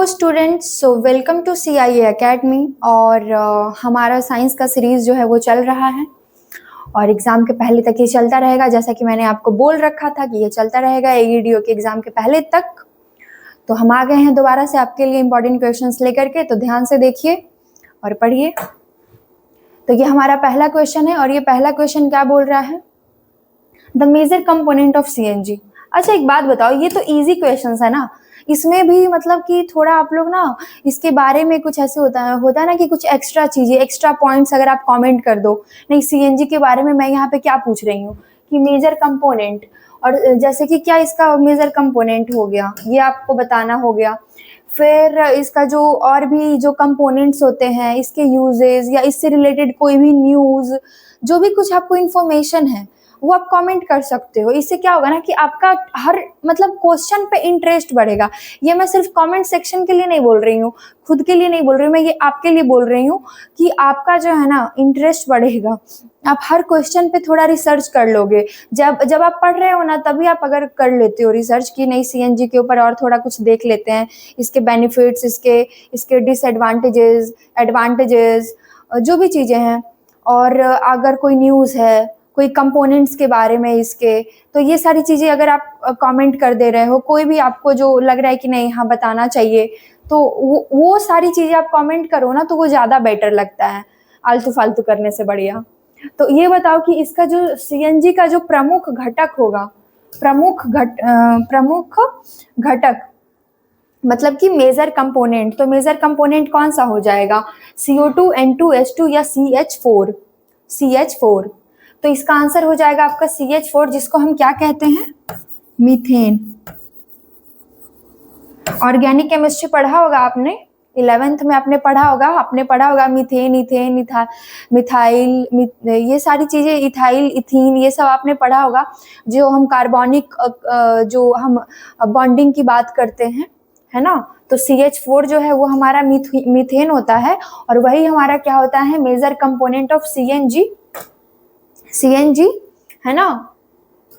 Students, so welcome to CIA academy. और हमारा science का सीरीज़ जो है वो चल रहा है और एग्ज़ाम के पहले तक ये चलता रहेगा। जैसा कि मैंने आपको बोल रखा था कि ये चलता रहेगा AEDO के एग्ज़ाम के पहले तक। तो हम आ गए हैं दोबारा से आपके लिए इंपॉर्टेंट क्वेश्चंस लेकर के, तो ध्यान से देखिए और पढ़िए। तो ये हमारा पहला क्वेश्चन है और ये पहला क्वेश्चन क्या बोल रहा है? The major component of CNG। अच्छा एक बात बताओ, ये तो इजी क्वेश्चंस है ना, इसमें भी मतलब कि थोड़ा आप लोग ना इसके बारे में कुछ ऐसे होता है ना कि कुछ एक्स्ट्रा चीजें, एक्स्ट्रा पॉइंट्स अगर आप कमेंट कर दो, नहीं CNG के बारे में मैं यहाँ पे क्या पूछ रही हूँ कि मेजर कंपोनेंट, और जैसे कि क्या इसका मेजर कंपोनेंट हो गया ये आपको बताना हो गया। फिर इसका जो और भी जो कंपोनेंट्स होते हैं, इसके यूजेस या इससे रिलेटेड कोई भी न्यूज़, जो भी कुछ आपको इन्फॉर्मेशन है वो आप कमेंट कर सकते हो। इससे क्या होगा ना कि आपका हर मतलब क्वेश्चन पे इंटरेस्ट बढ़ेगा। ये मैं सिर्फ कमेंट सेक्शन के लिए नहीं बोल रही हूँ, खुद के लिए नहीं बोल रही हूँ, मैं ये आपके लिए बोल रही हूँ कि आपका जो है ना इंटरेस्ट बढ़ेगा। आप हर क्वेश्चन पे थोड़ा रिसर्च कर लोगे। जब आप पढ़ रहे हो ना तभी आप अगर कर लेते हो रिसर्च की नहीं CNG के ऊपर और थोड़ा कुछ देख लेते हैं, इसके बेनिफिट्स, इसके डिसएडवांटेजेस, एडवांटेजेस, जो भी चीज़ें हैं, और अगर कोई न्यूज़ है कोई कंपोनेंट्स के बारे में इसके, तो ये सारी चीज़ें अगर आप कमेंट कर दे रहे हो, कोई भी आपको जो लग रहा है कि नहीं हाँ बताना चाहिए, तो वो सारी चीज़ें आप कमेंट करो ना तो वो ज़्यादा बेटर लगता है आलतू फालतू करने से बढ़िया। तो ये बताओ कि इसका जो CNG का जो प्रमुख घटक होगा, प्रमुख घटक मतलब कि मेजर कंपोनेंट, तो मेजर कंपोनेंट कौन सा हो जाएगा? CO2, N2, H2 या CH4? तो इसका आंसर हो जाएगा आपका CH4, जिसको हम क्या कहते हैं? मीथेन। ऑर्गेनिक केमिस्ट्री पढ़ा होगा आपने, 11th में आपने पढ़ा होगा मीथेन, इथेन, मिथाइल, ये सारी चीजें, इथाइल, इथीन, ये सब आपने पढ़ा होगा। जो हम कार्बोनिक जो हम बॉन्डिंग की बात करते हैं, है ना, तो CH4 जो है वो हमारा मीथेन होता है और वही हमारा क्या होता है? मेजर कंपोनेंट ऑफ CNG, है ना।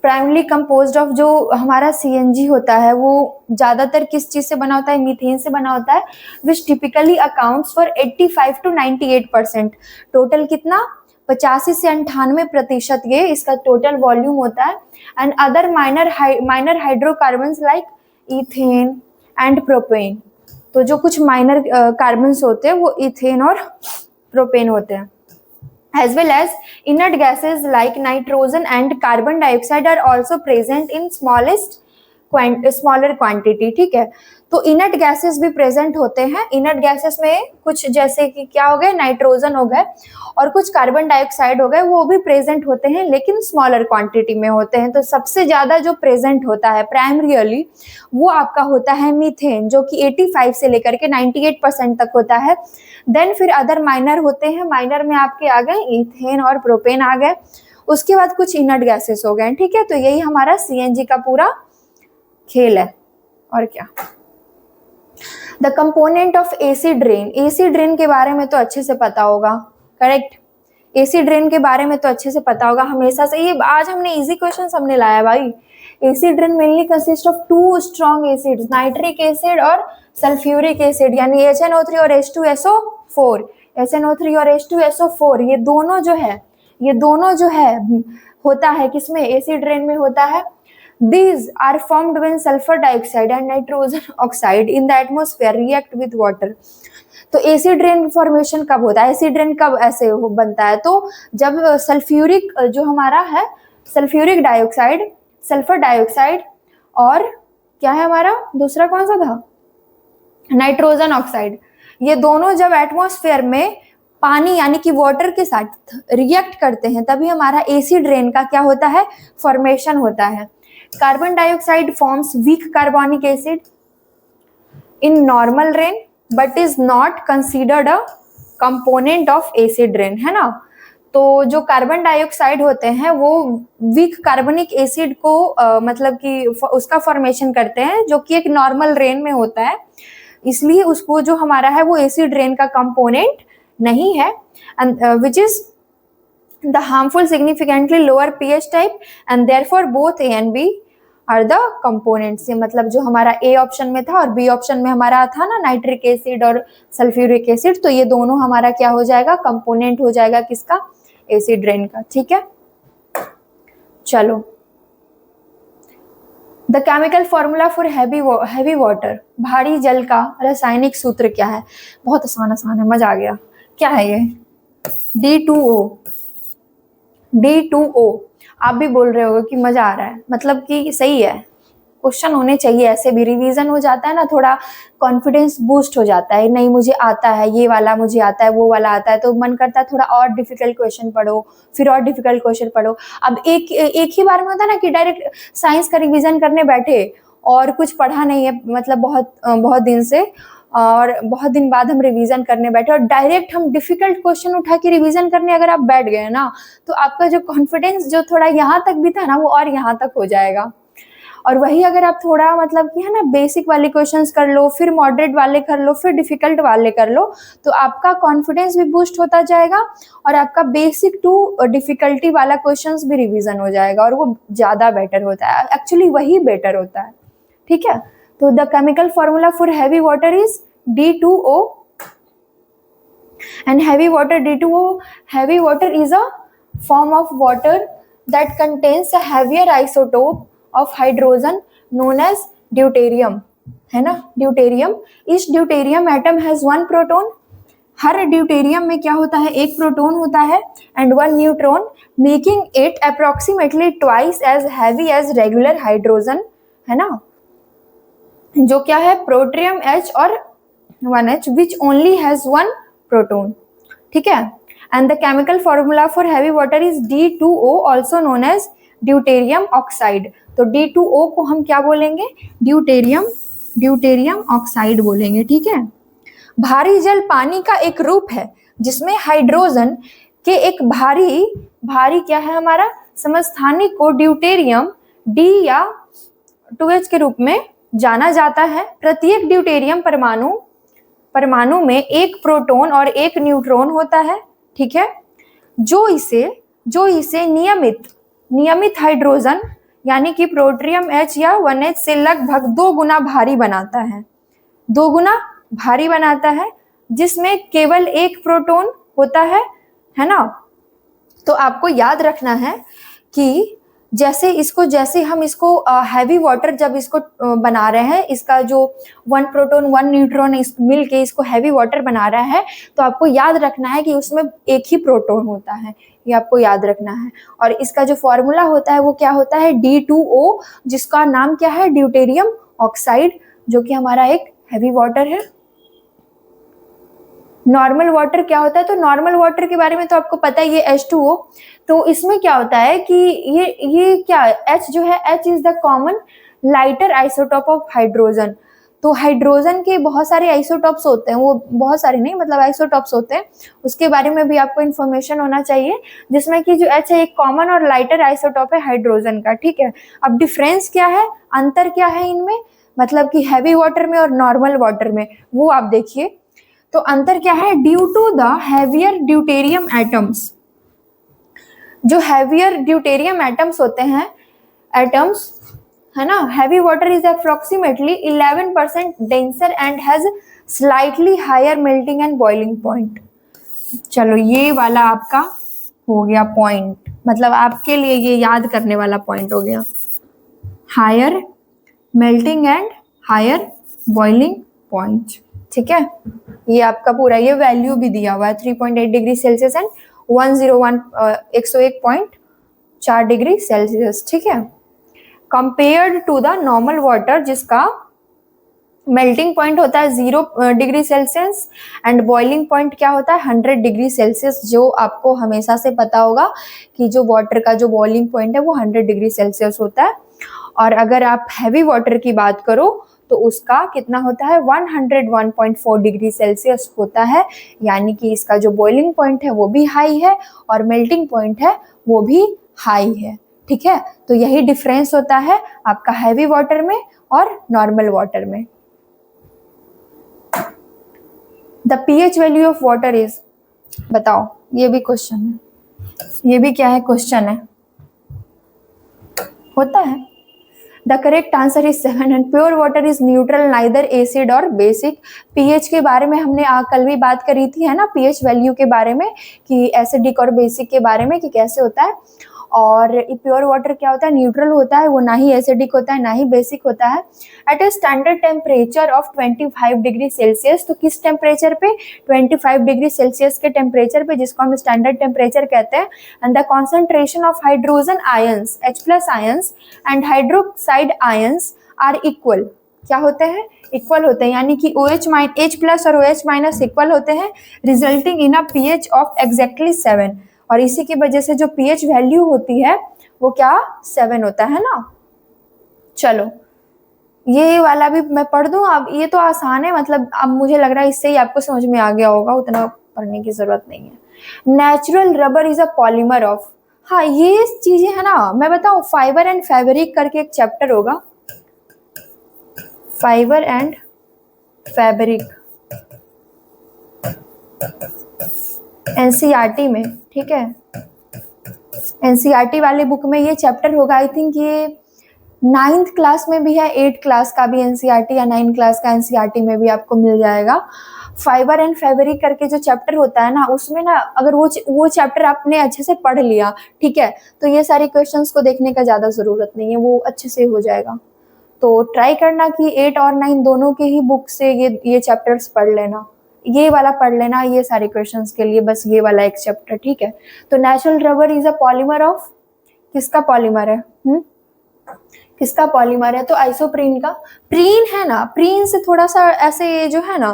प्राइमरी कंपोज्ड ऑफ जो हमारा CNG होता है वो ज्यादातर किस चीज से बना होता है? मीथेन से बना होता है, which typically accounts for 85 to 98%। Total कितना? 85 से 98% ये इसका टोटल वॉल्यूम होता है। And other minor hydrocarbons like ethane and propane. तो जो कुछ माइनर कार्बन्स होते हैं वो इथेन और प्रोपेन होते हैं। As well as inert gases like nitrogen and carbon dioxide are also present in smaller quantity। ठीक है, तो इनर्ट गैसेस भी प्रेजेंट होते हैं। इनर्ट गैसेस में कुछ जैसे कि क्या हो गए? नाइट्रोजन हो गए और कुछ कार्बन डाइऑक्साइड हो गए, वो भी प्रेजेंट होते हैं लेकिन स्मॉलर क्वांटिटी में होते हैं। तो सबसे ज्यादा जो प्रेजेंट होता है प्राइमरीली वो आपका होता है मीथेन, जो कि 85 से लेकर के 98% तक होता है। देन फिर अदर माइनर होते हैं, माइनर में आपके आ गए इथेन और प्रोपेन आ गए, उसके बाद कुछ इनर्ट गैसेस हो गए। ठीक है, तो यही हमारा CNG का पूरा खेल है। और क्या? The component of acid rain. Acid rain के बारे में तो अच्छे से पता होगा, करेक्ट? एसिड रेन के बारे में तो अच्छे से पता होगा हमेशा से। ये आज हमने इजी क्वेश्चन हमने लाया भाई। Acid rain mainly consist of 2 strong acids, nitric acid और सल्फ्यूरिक एसिड, यानी HNO3 और H2SO4। HNO3 और H2SO4 ये दोनों जो है होता है किसमें? एसिड रेन में होता है। These are formed when sulfur dioxide and nitrogen oxide in the atmosphere react with water। तो एसिड रेन फॉर्मेशन कब होता है? एसिड रेन कब ऐसे बनता है? तो जब सल्फ्यूरिक जो हमारा है, सल्फ्यूरिक डाइऑक्साइड, सल्फर डाइऑक्साइड और क्या है हमारा दूसरा कौन सा था? नाइट्रोजन ऑक्साइड, ये दोनों जब एटमॉस्फेयर में पानी यानी कि वाटर के साथ रिएक्ट करते हैं तभी हमारा एसिड रेन का क्या होता है? फॉर्मेशन होता है। Carbon dioxide forms weak carbonic acid in normal rain but is not considered a component of acid rain, है ना। तो जो कार्बन डाइऑक्साइड होते हैं वो वीक कार्बनिक एसिड को मतलब कि उसका फॉर्मेशन करते हैं, जो कि एक नॉर्मल रेन में होता है, इसलिए उसको जो हमारा है वो एसिड रेन का कंपोनेंट नहीं है। Which is the harmful significantly lower pH type and therefore both A and B are the components. मतलब जो हमारा ए ऑप्शन में था और बी ऑप्शन में हमारा था ना नाइट्रिक एसिड और सल्फ्यूरिक एसिड, तो ये दोनों हमारा क्या हो जाएगा, कंपोनेंट हो जाएगा किसका, एसिड रेन का। ठीक है, चलो the chemical formula for heavy water, भारी जल का रासायनिक सूत्र क्या है। बहुत आसान आसान है, मजा आ गया। क्या है ये, D2O। D2O आप भी बोल रहे होगे कि मजा आ रहा है, मतलब कि सही है, क्वेश्चन होने चाहिए, ऐसे भी रिवीजन हो जाता है ना, थोड़ा कॉन्फिडेंस बूस्ट हो जाता है, नहीं मुझे आता है, ये वाला मुझे आता है, वो वाला आता है, तो मन करता है थोड़ा और डिफिकल्ट क्वेश्चन पढ़ो, फिर और डिफिकल्ट क्वेश्चन पढ़ो। अब एक ही बार में होता है ना कि डायरेक्ट साइंस का रिवीजन करने बैठे और कुछ पढ़ा नहीं है, मतलब बहुत दिन से, और बहुत दिन बाद हम रिवीजन करने बैठे और डायरेक्ट हम डिफिकल्ट क्वेश्चन उठा के रिवीजन करने अगर आप बैठ गए ना, तो आपका जो कॉन्फिडेंस जो थोड़ा यहाँ तक भी था ना, वो और यहाँ तक हो जाएगा। और वही अगर आप थोड़ा मतलब कि है ना बेसिक वाले क्वेश्चंस कर लो, फिर मॉडरेट वाले कर लो, फिर डिफिकल्ट वाले कर लो, तो आपका कॉन्फिडेंस भी बूस्ट होता जाएगा और आपका बेसिक टू डिफिकल्टी वाला क्वेश्चंस भी रिवीजन हो जाएगा, और वो ज़्यादा बेटर होता है, एक्चुअली वही बेटर होता है। ठीक है, तो the chemical formula for heavy water is D2O, and heavy water D2O, heavy water is a form of water that contains a heavier isotope of hydrogen known as deuterium, है ना, deuterium. इस deuterium atom has one proton, हर deuterium में क्या होता है, एक proton होता है, and one neutron, making it approximately twice as heavy as regular hydrogen, है ना, जो क्या है प्रोट्रियम H और 1H which only has one proton. ठीक है, and the chemical formula for heavy water is D2O also known as deuterium oxide. तो D2O को हम क्या बोलेंगे, ड्यूटेरियम ऑक्साइड बोलेंगे। ठीक है, भारी जल पानी का एक रूप है जिसमें हाइड्रोजन के एक भारी क्या है हमारा समस्थानिक को ड्यूटेरियम D या 2H के रूप में जाना जाता है। प्रत्येक ड्यूटेरियम परमाणु में एक प्रोटॉन और एक न्यूट्रॉन होता है। ठीक है, जो इसे नियमित हाइड्रोजन यानी कि प्रोट्रियम H या 1H से लगभग 2 गुना भारी बनाता है, 2 गुना भारी बनाता है, जिसमें केवल एक प्रोटॉन होता है ना। तो आपको याद रखना है कि जैसे हम इसको हैवी वाटर जब इसको बना रहे हैं, इसका जो 1 प्रोटॉन 1 न्यूट्रॉन मिल के इसको हैवी वाटर बना रहा है, तो आपको याद रखना है कि उसमें एक ही प्रोटॉन होता है, ये आपको याद रखना है। और इसका जो फॉर्मूला होता है वो क्या होता है, D2O, जिसका नाम क्या है, ड्यूटेरियम ऑक्साइड, जो कि हमारा एक हैवी वाटर है। नॉर्मल वाटर क्या होता है, तो नॉर्मल वाटर के बारे में तो आपको पता है, ये H2O। तो इसमें क्या होता है कि ये क्या H जो है, H is the common lighter isotope of hydrogen. तो हाइड्रोजन के बहुत सारे आइसोटोप्स होते हैं, वो बहुत सारे नहीं मतलब आइसोटोप्स होते हैं, उसके बारे में भी आपको इन्फॉर्मेशन होना चाहिए, जिसमें कि जो H है एक कॉमन और लाइटर आइसोटोप है हाइड्रोजन का। ठीक है, अब डिफरेंस क्या है, अंतर क्या है इनमें, मतलब कि हैवी वाटर में और नॉर्मल वाटर में, वो आप देखिए। तो अंतर क्या है, due to the heavier deuterium atoms, जो हैवियर ड्यूटेरियम एटम्स होते हैं, एटम्स है ना, heavy water is approximately 11% denser and has slightly higher melting and boiling point. चलो ये वाला आपका हो गया पॉइंट, मतलब आपके लिए ये याद करने वाला पॉइंट हो गया, higher melting and higher boiling point. ठीक है, ये आपका पूरा ये वैल्यू भी दिया हुआ है 3.8 degree Celsius and 101.4 degree Celsius. ठीक है, compared to the normal water जिसका मेल्टिंग पॉइंट होता है 0 degree Celsius and boiling point क्या होता है 100 डिग्री सेल्सियस। जो आपको हमेशा से पता होगा कि जो वाटर का जो बॉइलिंग पॉइंट है वो 100 डिग्री सेल्सियस होता है। और अगर आप हैवी वाटर की बात करो तो उसका कितना होता है 101.4 डिग्री सेल्सियस होता है, यानी कि इसका जो बॉइलिंग पॉइंट है वो भी हाई है और मेल्टिंग पॉइंट है वो भी हाई है। ठीक है, तो यही डिफरेंस होता है आपका हैवी वाटर में और नॉर्मल वाटर में। The pH value of water is, बताओ, ये भी क्वेश्चन है, ये भी क्या है क्वेश्चन है, होता है। The correct answer is 7 and pure water is neutral neither acid और बेसिक। पीएच के बारे में हमने कल भी बात करी थी, है ना, पीएच वैल्यू के बारे में कि एसिडिक और बेसिक के बारे में कि कैसे होता है। और प्योर वाटर क्या होता है, न्यूट्रल होता है, वो ना ही एसिडिक होता है ना ही बेसिक होता है। At a standard temperature of 25 degree Celsius, तो किस टेम्परेचर पे, 25 डिग्री सेल्सियस के टेम्परेचर पे, जिसको हम स्टैंडर्ड टेम्परेचर कहते हैं। And the concentration of hydrogen ions H+ ions and hydroxide ions are equal, क्या होते हैं, इक्वल होते हैं, यानी कि H+ और OH- इक्वल होते हैं, resulting in a pH of exactly 7। और इसी की वजह से जो पीएच वैल्यू होती है वो क्या, 7 होता है ना। चलो ये वाला भी मैं पढ़ दूं, अब ये तो आसान है, मतलब अब मुझे लग रहा है इससे ही आपको समझ में आ गया होगा, उतना पढ़ने की जरूरत नहीं है। Natural rubber is a polymer of, हाँ ये चीजें है ना, मैं बताऊं, फाइबर एंड फैब्रिक करके एक चैप्टर होगा, फाइबर एंड फैब्रिक, एनसीईआरटी में, ठीक है, एनसीईआरटी वाले बुक में ये चैप्टर होगा। आई थिंक ये 9th क्लास में भी है, 8th क्लास का भी एनसीईआरटी या 9th क्लास का एनसीईआरटी में भी आपको मिल जाएगा। फाइबर एंड फैब्रिक करके जो चैप्टर होता है ना, उसमें ना अगर वो चैप्टर आपने अच्छे से पढ़ लिया, ठीक है, तो ये सारे क्वेश्चंस को देखने का ज्यादा जरूरत नहीं है, वो अच्छे से हो जाएगा। तो ट्राई करना कि 8 और 9 दोनों के ही बुक से ये चैप्टर्स पढ़ लेना, ये वाला पढ़ लेना, ये सारे क्वेश्चंस के लिए बस ये वाला एक चैप्टर, ठीक है। तो natural rubber is a polymer of, किसका पॉलीमर है, किसका पॉलीमर है, तो आइसोप्रीन का। प्रीन है ना, प्रीन से थोड़ा सा ऐसे जो है ना,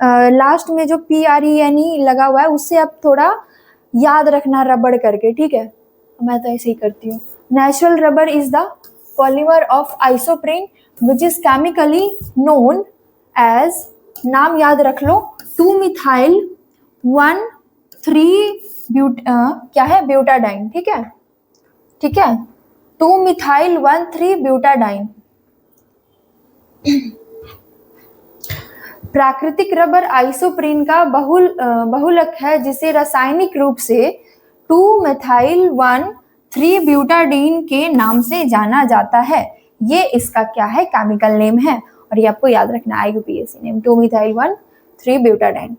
लास्ट में जो PRENE लगा हुआ है उससे आप थोड़ा याद रखना रबड़ करके, ठीक है, मैं तो ऐसे ही करती हूँ। Natural rubber is the polymer of isoprene which is chemically known as, नाम याद रख लो, 2-मिथाइल 1,3 क्या है, ब्यूटाडाइन, ठीक है, ठीक है, 2-मिथाइल 1,3 ब्यूटाडाइन। प्राकृतिक रबर आइसोप्रीन का बहुलक है जिसे रासायनिक रूप से 2-मिथाइल 1,3 ब्यूटाडीन के नाम से जाना जाता है। ये इसका क्या है, केमिकल नेम है, और ये आपको याद रखना है, IUPAC नेम 2-मिथाइल 1,3 ब्यूटाडाइन।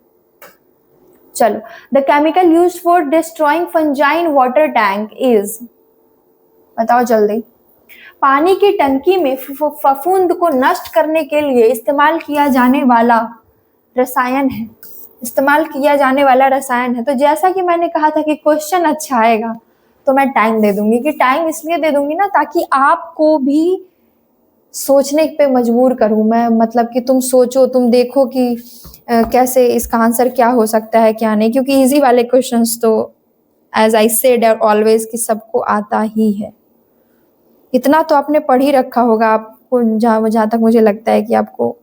चलो, the chemical used for destroying fungi in water tank is, बताओ जल्दी। पानी की टंकी में फफूंद को नष्ट करने के लिए इस्तेमाल किया जाने वाला रसायन है, इस्तेमाल किया जाने वाला रसायन है। तो जैसा कि मैंने कहा था कि क्वेश्चन अच्छा आएगा तो मैं टाइम दे दूंगी, कि टाइम इसलिए दे दूंगी ना ताकि आपको भी सोचने पे मजबूर करूं मैं, मतलब कि तुम सोचो, तुम देखो कि कैसे इसका आंसर क्या हो सकता है क्या नहीं, क्योंकि इजी वाले क्वेश्चंस तो एज आई सेड ऑलवेज कि सबको आता ही है, इतना तो आपने पढ़ ही रखा होगा, आपको जहाँ तक मुझे लगता है कि आपको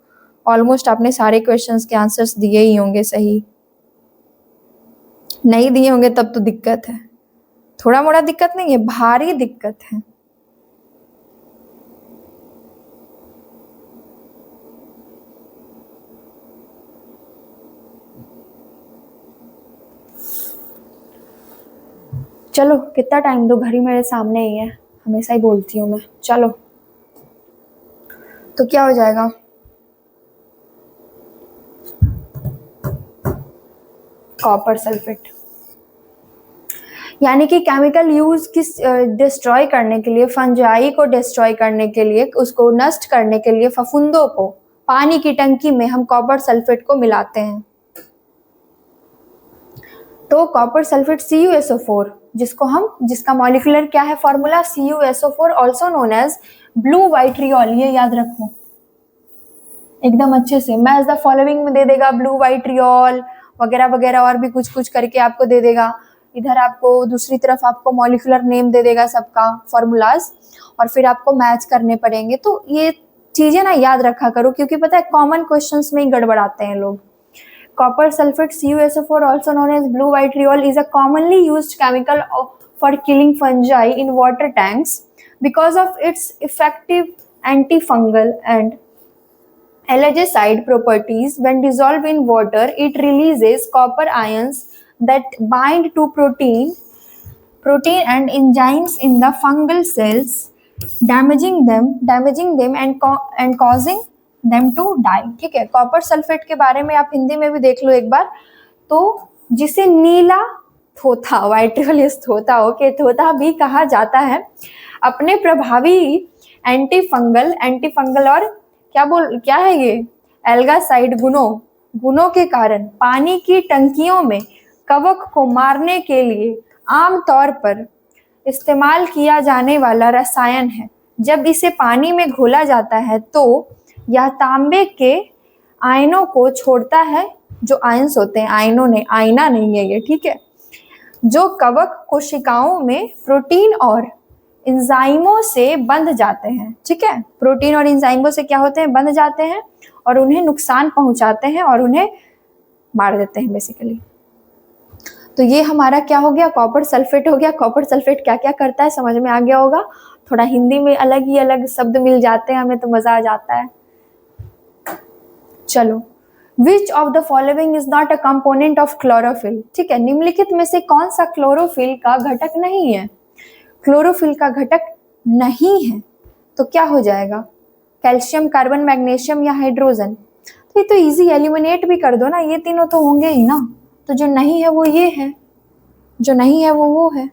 ऑलमोस्ट आपने सारे क्वेश्चंस के आंसर्स दिए ही होंगे सही, नहीं दिए होंगे तब तो दिक्कत है, थोड़ा मोड़ा दिक्कत नहीं है, भारी दिक्कत है। चलो कितना टाइम दो, घड़ी मेरे सामने ही है, हमेशा ही बोलती हूँ मैं। चलो तो क्या हो जाएगा, कॉपर सल्फेट, यानी कि केमिकल यूज किस डिस्ट्रॉय करने के लिए, फंजाई को डिस्ट्रॉय करने के लिए, उसको नष्ट करने के लिए, फफूंदों को पानी की टंकी में हम कॉपर सल्फेट को मिलाते हैं। तो कॉपर सल्फेट CuSO4, जिसका मॉलिक्यूलर क्या है formula, CuSO4 also known as blue vitriol, ये याद रखो एकदम अच्छे से। मैच द फॉलोइंग में दे देगा ब्लू वाइट्रियोल वगैरह वगैरह, और भी कुछ कुछ करके आपको दे देगा। इधर आपको दूसरी तरफ आपको मॉलिक्यूलर नेम दे देगा सबका फॉर्मूलाज, और फिर आपको मैच करने पड़ेंगे। तो ये चीजें ना याद रखा करो, क्योंकि पता है कॉमन क्वेश्चंस में ही गड़बड़ाते हैं लोग। Copper sulfate CuSO4 also known as blue vitriol is a commonly used chemical for killing fungi in water tanks because of its effective antifungal and algaecide properties. When dissolved in water, it releases copper ions that bind to protein and enzymes in the fungal cells damaging them and causing them to die. ठीक है, copper sulphate के बारे में आप हिंदी में भी देख लो एक बार, तो जिसे नीला थोथा, वाइट्रियोलिस थोथा, ओके, थोथा भी कहा जाता है, अपने प्रभावी एंटीफंगल और क्या है ये, एल्गासाइड गुणों के कारण पानी की टंकियों में कवक को मारने के लिए आमतौर पर इस्तेमाल किया जाने वाला रसायन है। जब इसे पानी में घोला जाता है तो यह तांबे के आयनों को छोड़ता है, जो आयंस होते हैं, आईना नहीं है ये, ठीक है, जो कवक कोशिकाओं में प्रोटीन और एंजाइमों से बंध जाते हैं। ठीक है, प्रोटीन और एंजाइमों से क्या होते हैं, बंध जाते हैं और उन्हें नुकसान पहुंचाते हैं और उन्हें मार देते हैं बेसिकली। तो ये हमारा क्या हो गया, कॉपर सल्फेट हो गया। कॉपर सल्फेट क्या क्या करता है समझ में आ गया होगा। थोड़ा हिंदी में अलग ही अलग शब्द मिल जाते हैं हमें, तो मजा आ जाता है। चलो, which of the following is not a component of chlorophyll. ठीक है, निम्नलिखित में से कौन सा क्लोरोफिल का घटक नहीं है, क्लोरोफिल का घटक नहीं है, तो क्या हो जाएगा, कैल्शियम, कार्बन, मैग्नीशियम या हाइड्रोजन। तो ये तो इजी, एलिमिनेट भी कर दो ना, ये तीनों तो होंगे ही ना। तो जो नहीं है वो ये है, जो नहीं है वो है।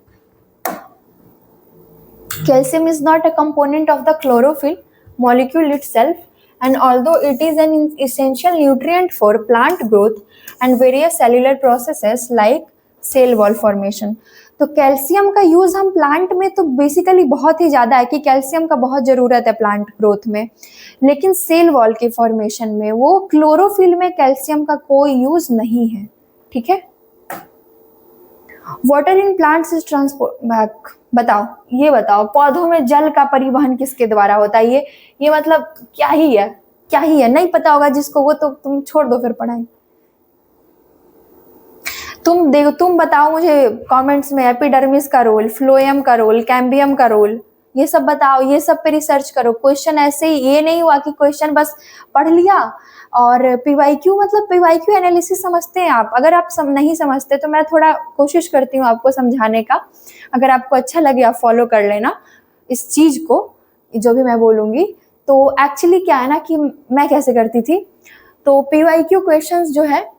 Calcium is not a component of the chlorophyll molecule itself, and although it is an essential nutrient for plant growth and various cellular processes like cell wall formation, तो कैल्शियम का यूज हम प्लांट में तो basically बहुत ही ज्यादा है कि calcium का बहुत जरूरत है प्लांट ग्रोथ में, लेकिन सेल वॉल के फॉर्मेशन में वो क्लोरोफिल में कैल्शियम का कोई यूज नहीं है। ठीक है, water in plants is transport, बताओ, ये बताओ, पौधों में जल का परिवहन किसके द्वारा होता है, ये मतलब क्या ही है, क्या ही है, नहीं पता होगा जिसको वो तो तुम छोड़ दो फिर पढ़ाई। तुम बताओ मुझे कमेंट्स में, एपिडर्मिस का रोल, फ्लोएम का रोल, कैम्बियम का रोल, ये सब बताओ, ये सब पे रिसर्च करो। क्वेश्चन ऐसे ही, ये नहीं हुआ कि क्वेश्चन बस पढ़ लिया और पीवाईक्यू, मतलब पीवाईक्यू एनालिसिस समझते हैं आप। अगर आप नहीं समझते तो मैं थोड़ा कोशिश करती हूँ आपको समझाने का, अगर आपको अच्छा लगे आप फॉलो कर लेना इस चीज को, जो भी मैं बोलूंगी। तो एक्चुअली क्या है ना कि मैं कैसे करती थी, तो पीवाईक्यू क्वेश्चंस जो है,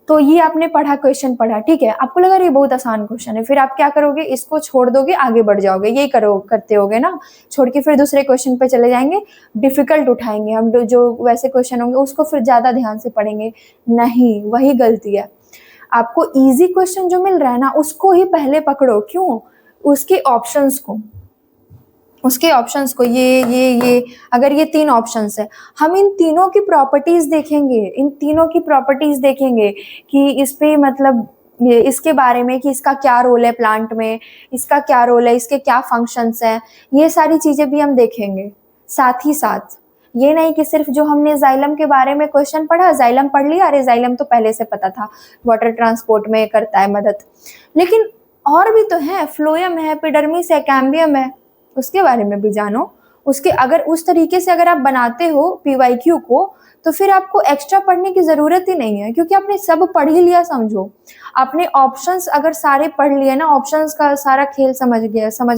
तो ये आपने पढ़ा, क्वेश्चन पढ़ा, ठीक है, आपको लगा ये बहुत आसान क्वेश्चन है, फिर आप क्या करोगे, इसको छोड़ दोगे, आगे बढ़ जाओगे, यही करते होगे ना, छोड़ के फिर दूसरे क्वेश्चन पे चले जाएंगे, डिफिकल्ट उठाएंगे हम, जो वैसे क्वेश्चन होंगे उसको फिर ज्यादा ध्यान से पढ़ेंगे। नहीं, वही गलती है। आपको इजी क्वेश्चन जो मिल रहा है ना उसको ही पहले पकड़ो। क्यों, उसके ऑप्शंस को, ये अगर ये 3 ऑप्शंस है, हम इन तीनों की प्रॉपर्टीज देखेंगे, कि इस पे मतलब ये इसके बारे में कि इसका क्या रोल है प्लांट में, इसका क्या रोल है, इसके क्या फंक्शंस हैं, ये सारी चीजें भी हम देखेंगे साथ ही साथ। ये नहीं कि सिर्फ जो हमने जाइलम के बारे में क्वेश्चन पढ़ा, जाइलम पढ़ लिया, अरे जाइलम तो पहले से पता था, वाटर ट्रांसपोर्ट में करता है मदद, लेकिन और भी तो है, फ्लोएम है, एपिडर्मिस है, कैम्बियम है, उसके बारे में भी जानो। उसके अगर उस तरीके से अगर आप बनाते हो पीवाईक्यू को, तो फिर आपको एक्स्ट्रा पढ़ने की जरूरत ही नहीं है, क्योंकि आपने सब पढ़ ही लिया। समझो, आपने ऑप्शंस अगर सारे पढ़ लिए ना, ऑप्शंस का सारा खेल समझ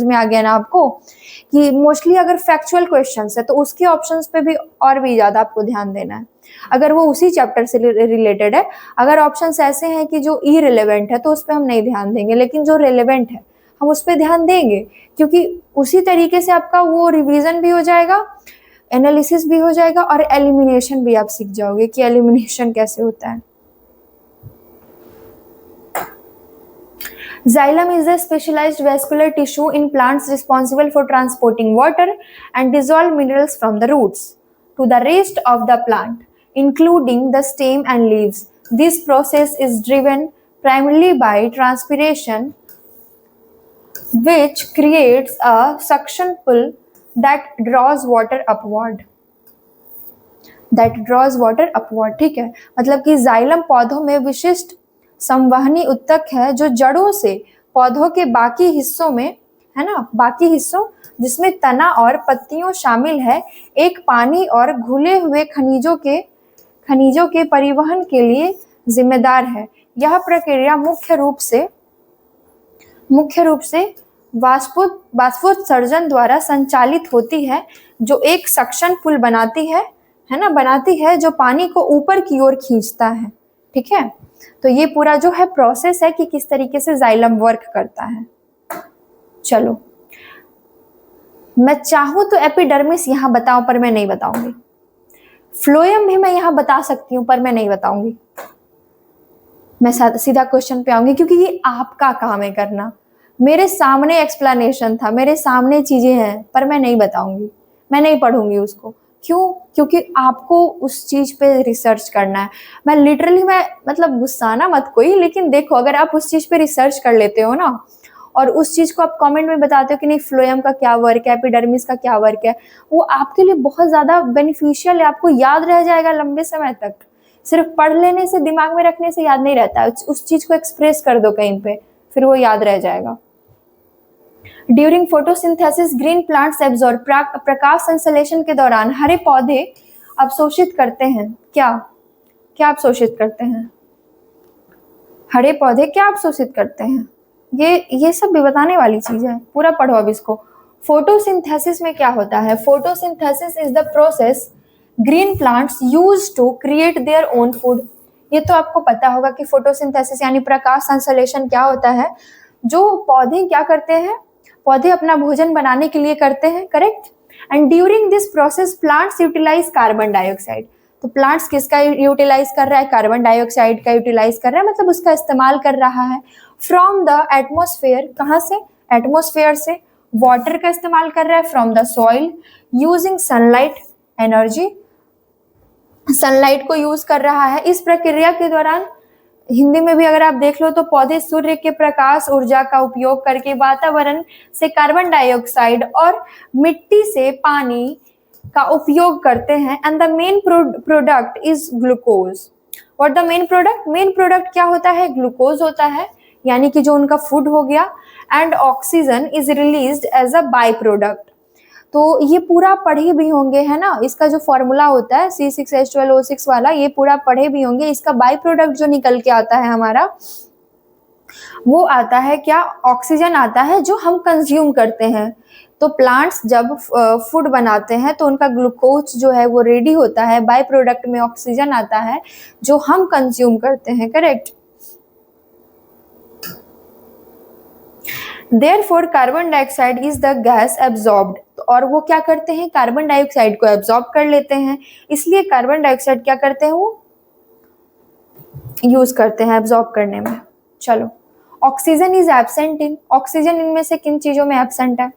में आ गया ना आपको, कि मोस्टली अगर फैक्चुअल क्वेश्चंस है तो उसके ऑप्शंस पे भी और भी ज्यादा आपको ध्यान देना है, अगर वो उसी चैप्टर से रिलेटेड है। अगर ऑप्शंस ऐसे हैं कि जो इररिलेवेंट है तो उस पर हम नहीं ध्यान देंगे, लेकिन जो रिलेवेंट है हम उस पर ध्यान देंगे, क्योंकि उसी तरीके से आपका वो रिवीजन भी हो जाएगा, एनालिसिस भी हो जाएगा और एलिमिनेशन भी आप सीख जाओगे कि एलिमिनेशन कैसे होता है। Xylem is a specialized vascular tissue in plants responsible for transporting water and dissolved minerals from the roots to the rest of the plant, including the stem and leaves. This process is driven primarily by transpiration, which creates a suction pull that draws water upward. ठीक है, मतलब कि xylem पौधों में विशिष्ट संवहनी उत्तक है जो जड़ों से पौधों के बाकी हिस्सों में, है ना, बाकी हिस्सों जिसमें तना और पत्तियों शामिल है, एक पानी और घुले हुए खनिजों के परिवहन के लिए जिम्मेदार है। यह प्रक्रिया मुख्य रूप से वाष्पोत्सर्जन द्वारा संचालित होती है, जो एक सक्शन पुल बनाती है ना, बनाती है, जो पानी को ऊपर की ओर खींचता है। ठीक है, तो ये पूरा जो है प्रोसेस है कि किस तरीके से जाइलम वर्क करता है। चलो, मैं चाहूं तो एपिडर्मिस यहां बताऊं, पर मैं नहीं बताऊंगी। फ्लोएम भी मैं यहां बता सकती हूं, पर मैं नहीं बताऊंगी। मैं सीधा क्वेश्चन पे आऊंगी, क्योंकि ये आपका काम है करना। मेरे सामने एक्सप्लेनेशन था, मेरे सामने चीजें हैं, पर मैं नहीं बताऊंगी, मैं नहीं पढ़ूंगी उसको। क्यों? क्योंकि आपको उस चीज पे रिसर्च करना है। मैं लिटरली, मैं मतलब गुस्साना मत कोई, लेकिन देखो, अगर आप उस चीज पे रिसर्च कर लेते हो ना, और उस चीज को आप कमेंट में बताते हो कि नहीं फ्लोएम का क्या वर्क है, एपिडर्मिस का क्या वर्क है, वो आपके लिए बहुत ज्यादा बेनिफिशियल है, आपको याद रह जाएगा लंबे समय तक। सिर्फ पढ़ लेने से, दिमाग में रखने से याद नहीं रहता, उस चीज को एक्सप्रेस कर दो कहीं पे, फिर वो याद रह जाएगा। During photosynthesis green plants absorb, प्रकाश संश्लेषण के दौरान हरे पौधे अवशोषित करते हैं क्या? क्या अवशोषित करते हैं? हरे पौधे क्या अवशोषित करते हैं? ये सब भी बताने वाली चीज है, पूरा पढ़ो अब इसको। फोटोसिंथेसिस में क्या होता है? Photosynthesis is the process green plants use to create their own food. ये तो आपको पता होगा कि फोटोसिंथेसिस यानी प्रकाश संश्लेषण क्या होता है। जो पौधे क्या करते हैं, पौधे अपना भोजन बनाने के लिए करते हैं, correct. And during this process plants utilise carbon dioxide. तो प्लांट्स किसका यूटिलाइज कर रहा है? कार्बन डाइऑक्साइड का यूटिलाइज कर रहा है, मतलब उसका इस्तेमाल कर रहा है। फ्रॉम द एटमोस्फेयर, कहाँ से? एटमोस्फेयर से। वाटर का इस्तेमाल कर रहा है from the soil, using sunlight energy, sunlight को यूज कर रहा है। इस प्रक्रिया के दौरान, हिंदी में भी अगर आप देख लो तो, पौधे सूर्य के प्रकाश ऊर्जा का उपयोग करके वातावरण से कार्बन डाइऑक्साइड और मिट्टी से पानी का उपयोग करते हैं। And the main product is glucose. और the main product, main product क्या होता है? ग्लूकोज होता है, यानी कि जो उनका फूड हो गया। And oxygen is released as a by product. तो ये पूरा पढ़े भी होंगे, है ना, इसका जो फॉर्मूला होता है C6H12O6 वाला, ये पूरा पढ़े भी होंगे। इसका बाई प्रोडक्ट जो निकल के आता है हमारा, वो आता है क्या? ऑक्सीजन आता है, जो हम कंज्यूम करते हैं। तो प्लांट्स जब फूड बनाते हैं तो उनका ग्लूकोज जो है वो रेडी होता है, बाई प्रोडक्ट में ऑक्सीजन आता है, जो हम कंज्यूम करते हैं, correct. Therefore, carbon dioxide is the gas absorbed. और वो क्या करते हैं? कार्बन डाइऑक्साइड को एब्जॉर्ब कर लेते हैं, इसलिए कार्बन डाइऑक्साइड क्या करते हैं? वो यूज करते हैं एब्जॉर्ब करने में। चलो, oxygen is absent in, oxygen इनमें से किन चीजों में एब्सेंट है?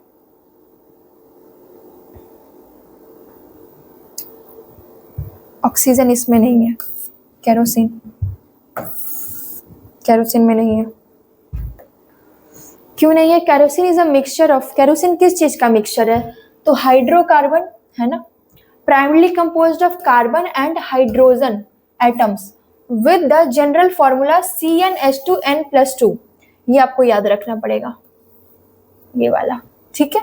ऑक्सीजन इसमें नहीं है। केरोसिन, केरोसिन में नहीं है। क्यों नहीं है? Kerosene is a mixture of, kerosene किस चीज का मिक्सचर है? तो हाइड्रोकार्बन, है ना, primarily composed of carbon and hydrogen atoms with the general formula CnH2n+2। ये आपको याद रखना पड़ेगा, ये वाला, ठीक है।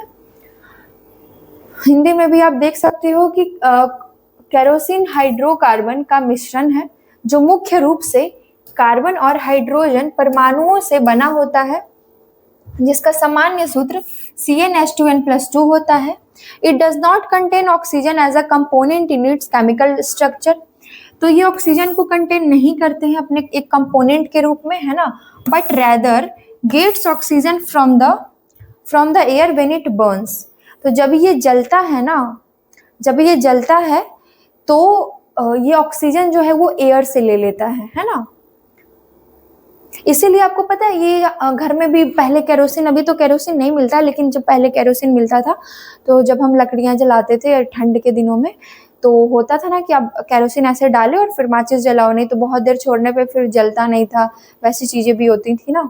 हिंदी में भी आप देख सकते हो कि केरोसिन हाइड्रोकार्बन का मिश्रण है, जो मुख्य रूप से कार्बन और हाइड्रोजन परमाणुओं से बना होता है, जिसका सामान्य सूत्र CnH2n+2 होता है। It does not contain oxygen as a component in its chemical structure. तो ये ऑक्सीजन को कंटेन नहीं करते हैं अपने एक कंपोनेंट के रूप में, है ना, but rather gets oxygen from the air when it burns. तो जब ये जलता है ना, जब ये जलता है तो ये ऑक्सीजन जो है वो एयर से ले लेता है ना। इसीलिए आपको पता है, ये घर में भी पहले केरोसिन, अभी तो केरोसिन नहीं मिलता, लेकिन जब पहले केरोसिन मिलता था तो जब हम लकड़ियां जलाते थे ठंड के दिनों में, तो होता था ना कि आप केरोसिन ऐसे डाले और फिर माचिस जलाओ, नहीं तो बहुत देर छोड़ने पे फिर जलता नहीं था, वैसी चीजें भी होती थी ना।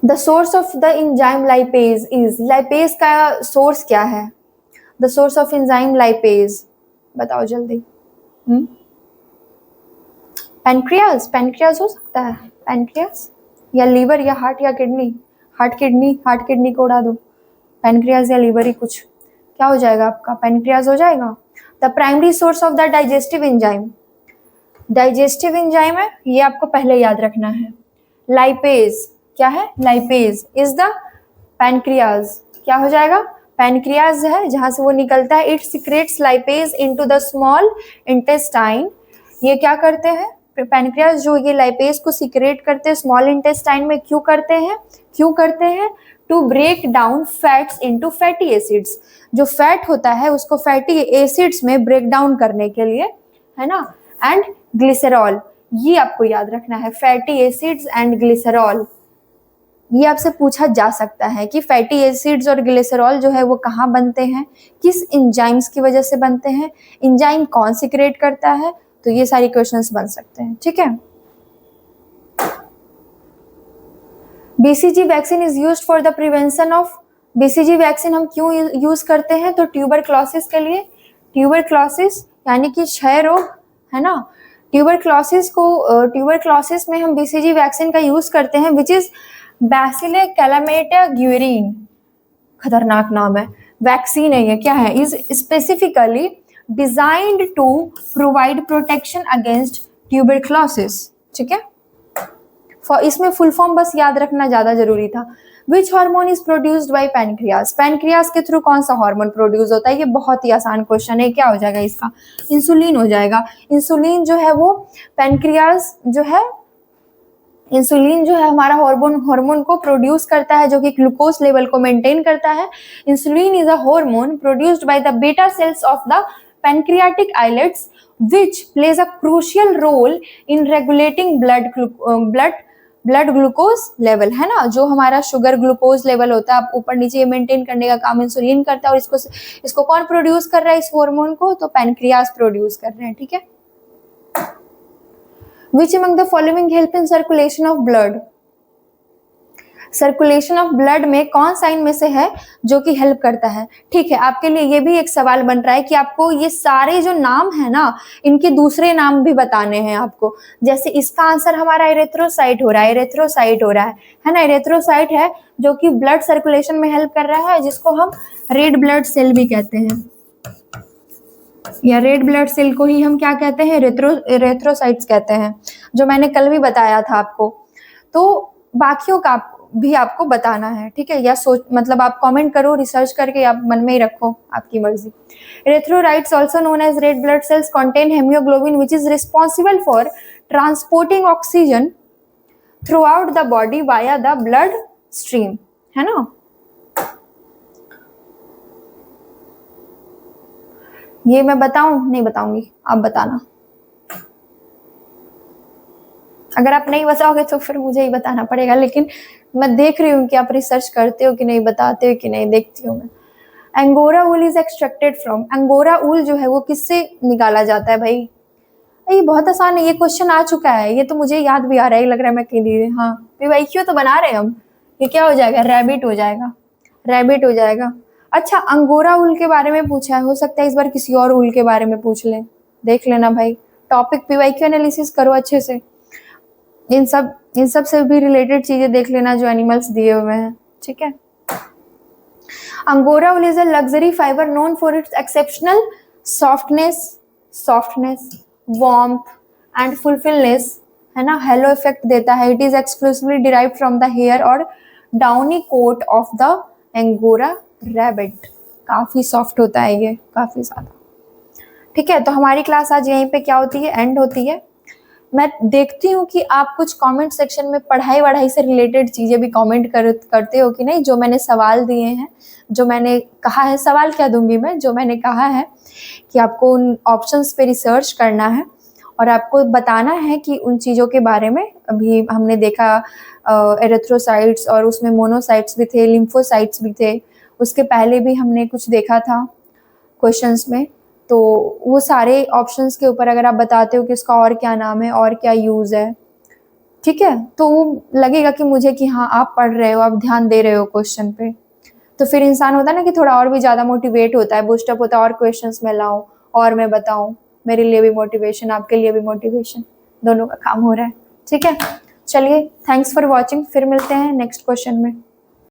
The source of the enzyme lipase is, lipase का सोर्स क्या है? The source of enzyme lipase, बताओ जल्दी। पैनक्रियाज, पैनक्रियाज हो सकता है, पैनक्रियाज या लीवर या हार्ट या किडनी, हार्ट किडनी को उड़ा दो, पैनक्रियाज या लीवर ही कुछ, क्या हो जाएगा आपका? पैनक्रियाज हो जाएगा। The primary source of the digestive enzyme, digestive enzyme है, ये आपको पहले याद रखना है। लाइपेज क्या है? Lipase is the pancreas. क्या हो जाएगा? पैनक्रियाज है जहां से वो निकलता है। It secretes lipase into the small intestine. ये क्या करते हैं? पैनक्रियाज जो ये लाइपेज को सिक्रेट करते हैं स्मॉल इंटेस्टाइन में। क्यों करते हैं? क्यों करते हैं? To break down fats into fatty acids. जो फैट होता है उसको फैटी एसिड्स में ब्रेक डाउन करने के लिए, है ना। एंड ग्लिसरॉल, ये आपको याद रखना है, फैटी एसिड्स एंड ग्लिसरॉल। ये आपसे पूछा जा सकता है कि फैटी एसिड्स और ग्लिसरॉल जो है वो कहाँ बनते हैं, किस एंजाइम्स की वजह से बनते हैं, एंजाइम कौन सिक्रेट करता है। तो ये सारी क्वेश्चंस बन सकते हैं, ठीक है। BCG vaccine is used for the prevention of. BCG vaccine हम क्यों यूज करते हैं? तो ट्यूबरक्लोसिस के लिए। ट्यूबरक्लोसिस यानी कि क्षय रोग, है ना। ट्यूबरक्लोसिस में हम बीसीजी वैक्सीन का यूज करते हैं, विच इज बैसिले कैलामेटा ग्यूरिन। खतरनाक नाम है, वैक्सीन है ये। क्या है? Is specifically designed to provide protection against tuberculosis, ठीक है। इसमें फुल फॉर्म बस याद रखना ज्यादा जरूरी था। Which hormone is produced by pancreas. Pancreas के थ्रू कौन सा हार्मोन प्रोड्यूस होता है? ये बहुत ही आसान क्वेश्चन है। क्या हो जाएगा इसका? इंसुलिन हो जाएगा। इंसुलिन जो है वो पैनक्रियाज जो है, इंसुलिन जो है हमारा हार्मोन को प्रोड्यूस करता है जो कि ग्लूकोज लेवल को मेंटेन करता है। Insulin is a hormone produced by the beta cells of the pancreatic islets which plays a crucial role in regulating blood glucose level, है ना। जो हमारा शुगर ग्लूकोज लेवल होता है ऊपर नीचे मेंटेन करने का काम इंसुलिन करता है। और इसको कौन प्रोड्यूस कर रहा है इस हार्मोन को? तो पैनक्रियाज प्रोड्यूस कर रहे हैं, ठीक है। Which among the following help in circulation of blood? Circulation of blood में कौन सा इनमें से है जो कि हेल्प करता है? ठीक है, आपके लिए ये भी एक सवाल बन रहा है कि आपको ये सारे जो नाम है ना, इनके दूसरे नाम भी बताने हैं आपको। जैसे इसका आंसर हमारा एरिथ्रोसाइट हो रहा है, एरिथ्रोसाइट हो रहा है ना। एरिथ्रोसाइट है जो कि ब्लड सर्कुलेशन में हेल्प कर रहा है, जिसको हम रेड ब्लड सेल भी कहते हैं, या रेड ब्लड सेल को ही हम क्या कहते हैं? एरिथ्रोसाइट्स कहते हैं, जो मैंने कल भी बताया था आपको। तो बाकियों का भी आपको बताना है, ठीक है। या मतलब आप कमेंट करो, रिसर्च करके आप मन में ही रखो, आपकी मर्जी। Erythrocytes also known as red blood cells contain haemoglobin which is responsible for transporting oxygen throughout the body via the blood stream, है ना। ये मैं बताऊं? नहीं बताऊंगी, आप बताना। अगर आप नहीं बताओगे तो फिर मुझे ही बताना पड़ेगा, लेकिन मैं देख रही हूँ कि आप रिसर्च करते हो कि नहीं, बताते हो कि नहीं, देखती हूँ मैं। Angora wool is extracted from. Angora wool जो है वो किससे निकाला जाता है भाई? ये बहुत आसान है, ये क्वेश्चन आ चुका है, ये तो मुझे याद भी आ रहा है, लग रहा है मैं कह दी। हाँ भाई, क्यों तो बना रहे हैं हम। ये क्या हो जाएगा? रैबिट हो जाएगा, रैबिट हो जाएगा। अच्छा, अंगोरा वूल के बारे में पूछा है, हो सकता है इस बार किसी और वूल के बारे में पूछ ले, देख लेना भाई। टॉपिक PYQ एनालिसिस करो अच्छे से, इन सब से भी रिलेटेड चीजें देख लेना जो एनिमल्स दिए हुए हैं, ठीक है। Angora wool is a luxury fibre known for its exceptional softness, warmth and fluffiness, है ना। हेलो इफेक्ट देता है। It is exclusively derived from the hair or downy coat of the angora rabbit. काफी सॉफ्ट होता है ये, काफी ज्यादा, ठीक है। तो हमारी क्लास आज यहीं पे क्या होती है? एंड होती है। मैं देखती हूँ कि आप कुछ कमेंट सेक्शन में पढ़ाई वढ़ाई से रिलेटेड चीज़ें भी कमेंट करते हो कि नहीं। जो मैंने सवाल दिए हैं, जो मैंने कहा है, सवाल क्या दूंगी मैं, जो मैंने कहा है कि आपको उन ऑप्शंस पे रिसर्च करना है और आपको बताना है कि उन चीज़ों के बारे में। अभी हमने देखा एरिथ्रोसाइट्स और उसमें मोनोसाइट्स भी थे, लिम्फोसाइट्स भी थे, उसके पहले भी हमने कुछ देखा था क्वेश्चंस में। तो वो सारे ऑप्शंस के ऊपर अगर आप बताते हो कि इसका और क्या नाम है और क्या यूज़ है, ठीक है, तो वो लगेगा कि मुझे कि हाँ आप पढ़ रहे हो, आप ध्यान दे रहे हो क्वेश्चन पे। तो फिर इंसान होता है ना कि थोड़ा और भी ज़्यादा मोटिवेट होता है, बूस्टअप होता है, और क्वेश्चंस मैं लाऊं और मैं बताऊं। मेरे लिए भी मोटिवेशन, आपके लिए भी मोटिवेशन, दोनों का काम हो रहा है, ठीक है। चलिए, थैंक्स फॉर वॉचिंग, फिर मिलते हैं नेक्स्ट क्वेश्चन में।